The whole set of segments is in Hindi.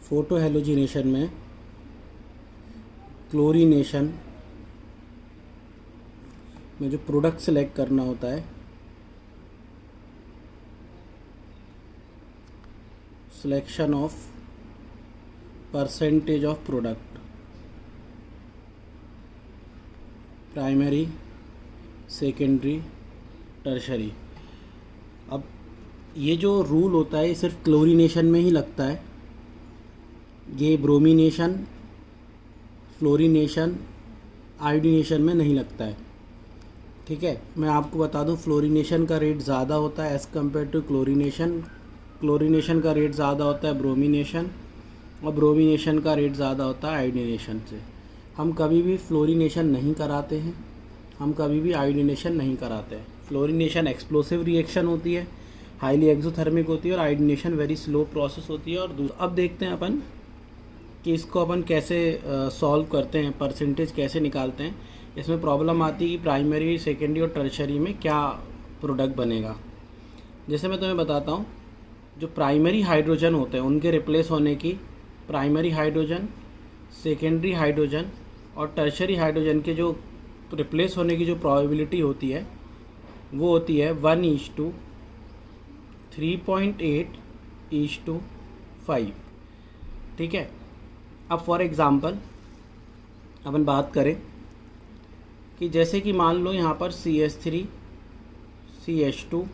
फोटो हेलोजिनेशन में क्लोरीनेशन में जो प्रोडक्ट सेलेक्ट करना होता है, selection of percentage of product, primary, secondary, tertiary. अब ये जो रूल होता है ये सिर्फ क्लोरीनेशन में ही लगता है, ये ब्रोमीनेशन, फ्लोरीनेशन, आयोडीनेशन में नहीं लगता है। ठीक है, मैं आपको बता दूं फ्लोरीनेशन का रेट ज़्यादा होता है as compare to chlorination. Chlorination का रेट ज़्यादा होता है ब्रोमीनेशन, और ब्रोमीनेशन का रेट ज़्यादा होता है आयोडीनेशन से। हम कभी भी फ्लोरीनेशन नहीं कराते हैं, हम कभी भी आयोडीनेशन नहीं कराते हैं। फ्लोरीनेशन एक्सप्लोसिव रिएक्शन होती है, हाईली एक्सोथर्मिक होती है, और आयोडीनेशन वेरी स्लो प्रोसेस होती है। और अब देखते हैं अपन कि इसको अपन कैसे सॉल्व करते हैं, परसेंटेज कैसे निकालते हैं। इसमें प्रॉब्लम आती है कि प्राइमरी, सेकेंडरी और टर्शरी में क्या प्रोडक्ट बनेगा। जैसे मैं तुम्हें बताता हूँ, जो प्राइमरी हाइड्रोजन होते हैं उनके रिप्लेस होने की प्राइमरी हाइड्रोजन, सेकेंडरी हाइड्रोजन और टर्शरी हाइड्रोजन के जो रिप्लेस होने की जो प्रोबेबिलिटी होती है वो होती है 1:3.8 3.8:5। ठीक है, अब फॉर एग्ज़ाम्पल अपन बात करें कि जैसे कि मान लो यहाँ पर CH3 CH2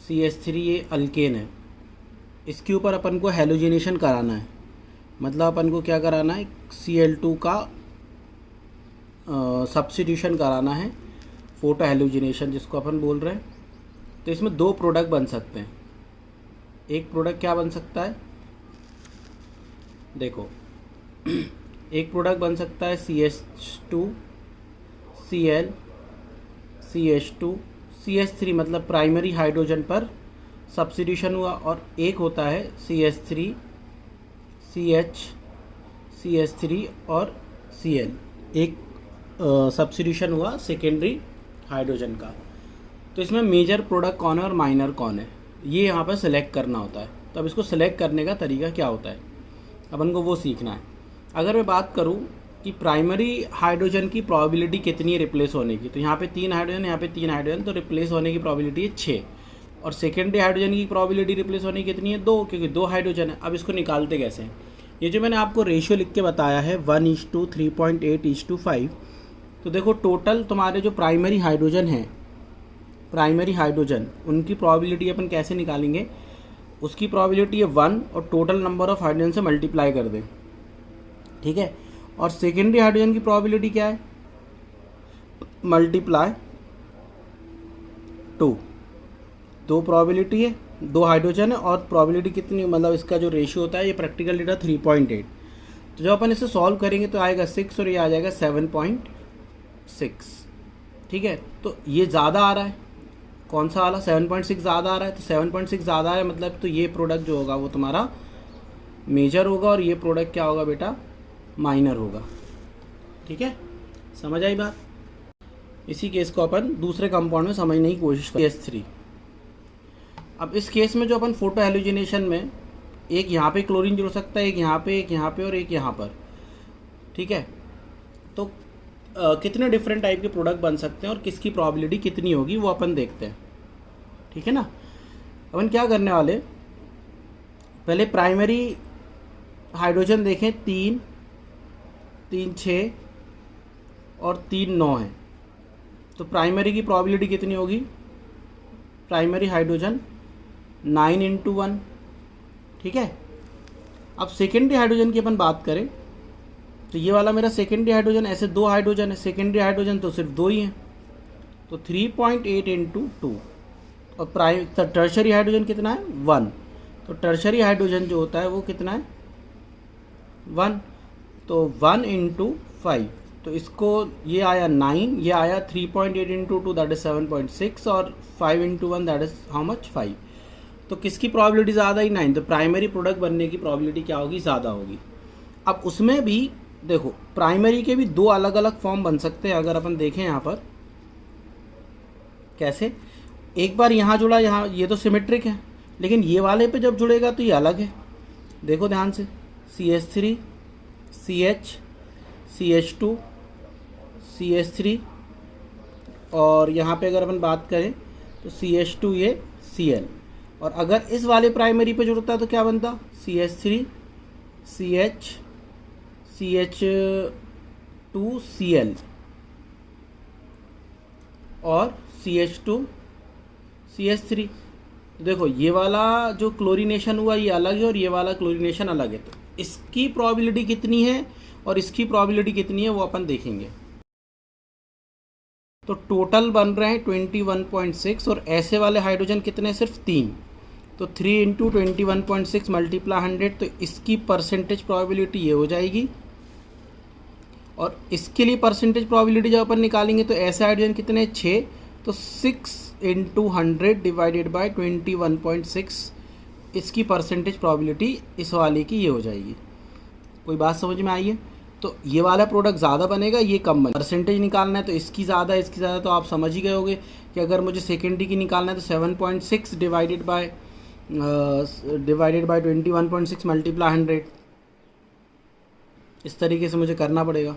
CH3 ये अल्केन है, इसके ऊपर अपन को हेलोजिनेशन कराना है। मतलब अपन को क्या कराना है, Cl2 का सब्स्टिट्यूशन कराना है, फोटो हेलोजिनेशन जिसको अपन बोल रहे हैं। तो इसमें दो प्रोडक्ट बन सकते हैं। एक प्रोडक्ट क्या बन सकता है, देखो एक प्रोडक्ट बन सकता है CH2 Cl CH2 CH3, मतलब प्राइमरी हाइड्रोजन पर सब्स्टिट्यूशन हुआ, और एक होता है CH3 CH CH3 और Cl, एक सब्स्टिट्यूशन हुआ सेकेंडरी हाइड्रोजन का। तो इसमें मेजर प्रोडक्ट कौन है और माइनर कौन है, ये यहाँ पर सिलेक्ट करना होता है। तो अब इसको सिलेक्ट करने का तरीका क्या होता है, अपन को वो सीखना है। अगर मैं बात करूँ कि प्राइमरी हाइड्रोजन की प्रोबेबिलिटी कितनी है रिप्लेस होने की, तो यहाँ पे 3 हाइड्रोजन, यहाँ पे 3 हाइड्रोजन, तो रिप्लेस होने की प्रोबेबिलिटी है 6। और सेकेंडरी हाइड्रोजन की प्रोबेबिलिटी रिप्लेस होने की कितनी है, 2, क्योंकि 2 हाइड्रोजन है। अब इसको निकालते कैसे हैं, ये जो मैंने आपको रेशियो लिख के बताया है 1:3.8:5। तो देखो टोटल तुम्हारे जो प्राइमरी हाइड्रोजन हैं, प्राइमरी हाइड्रोजन उनकी प्रोबेबिलिटी अपन कैसे निकालेंगे, उसकी प्रोबेबिलिटी है 1 और टोटल नंबर ऑफ हाइड्रोजन से मल्टीप्लाई कर दें। ठीक है, और सेकेंडरी हाइड्रोजन की प्रोबेबिलिटी क्या है, मल्टीप्लाई 2। दो प्रोबेबिलिटी है, 2 हाइड्रोजन है, और प्रोबेबिलिटी कितनी, मतलब इसका जो रेशियो होता है ये प्रैक्टिकल डेटा 3.8। तो जब अपन इसे सॉल्व करेंगे तो आएगा 6 और ये आ जाएगा 7.6। ठीक है, तो ये ज़्यादा आ रहा है, कौन सा वाला 7.6 ज़्यादा आ रहा है। तो 7.6 ज़्यादा आ रहा है मतलब तो ये प्रोडक्ट जो होगा वो तुम्हारा मेजर होगा, और ये प्रोडक्ट क्या होगा बेटा, माइनर होगा। ठीक है, समझ आई बात। इसी केस को अपन दूसरे कंपाउंड में समझने की कोशिश करें, CH3। अब इस केस में जो अपन फोटो हेलोजिनेशन में एक यहाँ पे क्लोरीन जुड़ सकता है, एक यहाँ पे, एक यहाँ पे और एक यहाँ पर। ठीक है, तो कितने डिफरेंट टाइप के प्रोडक्ट बन सकते हैं और किसकी प्रोबेबिलिटी कितनी होगी वो अपन देखते हैं। ठीक है ना, अपन क्या करने वाले, पहले प्राइमरी हाइड्रोजन देखें, 3 6 और 3 9 है। तो प्राइमरी की प्रोबेबिलिटी कितनी होगी, प्राइमरी हाइड्रोजन 9:1। ठीक है, अब सेकेंडरी हाइड्रोजन की अपन बात करें तो ये वाला मेरा सेकेंडरी हाइड्रोजन, ऐसे 2 हाइड्रोजन है, सेकेंडरी हाइड्रोजन तो सिर्फ 2 ही हैं, तो 3.8 × 2। और टर्शरी हाइड्रोजन कितना है, 1। तो टर्शरी हाइड्रोजन जो होता है वो कितना है, 1। तो 1 × 5, तो इसको ये आया 9, ये आया 3.8 × 2 दैट इज 7.6, और 5 × 1 दैट इज हाउ मच, 5। तो किसकी प्रोबेबिलिटी ज़्यादा ही, 9। तो प्राइमरी प्रोडक्ट बनने की प्रोबेबिलिटी क्या होगी, ज़्यादा होगी। अब उसमें भी देखो प्राइमरी के भी 2 अलग अलग फॉर्म बन सकते हैं। अगर अपन देखें यहाँ पर कैसे, एक बार यहाँ जुड़ा, यहाँ ये तो सिमेट्रिक है, लेकिन ये वाले पे जब जुड़ेगा तो ये अलग है। देखो ध्यान से, CH3, CH, CH2, CH3 और यहाँ पे अगर अपन बात करें तो CH2 ये Cl। और अगर इस वाले प्राइमरी पे जुड़ता तो क्या बनता, CH3, CH, CH2, Cl और CH2, CH3। देखो ये वाला जो क्लोरीनेशन हुआ ये अलग है और ये वाला क्लोरीनेशन अलग है, तो इसकी प्रोबेबिलिटी कितनी है और इसकी प्रोबेबिलिटी कितनी है वो अपन देखेंगे। तो टोटल बन रहे हैं 21.6 और ऐसे वाले हाइड्रोजन कितने, सिर्फ 3। तो 3 इंटू 21.6 मल्टीप्लाई 100, तो इसकी परसेंटेज प्रोबेबिलिटी ये हो जाएगी। और इसके लिए परसेंटेज प्रोबेबिलिटी जब अपन निकालेंगे तो ऐसे हाइड्रोजन कितने, 6, तो 6 इंटू 100 डिवाइडेड बाई 21.6, इसकी परसेंटेज प्रोबेबिलिटी इस वाले की ये हो जाएगी। कोई बात समझ में आई है? तो ये वाला प्रोडक्ट ज़्यादा बनेगा, ये कम बनेगा। परसेंटेज निकालना है तो इसकी ज़्यादा, इसकी ज़्यादा, तो आप समझ ही गए होगे कि अगर मुझे सेकेंडरी की निकालना है तो 7.6 डिवाइडेड बाय 21.6 मल्टीप्लाई 100, इस तरीके से मुझे करना पड़ेगा।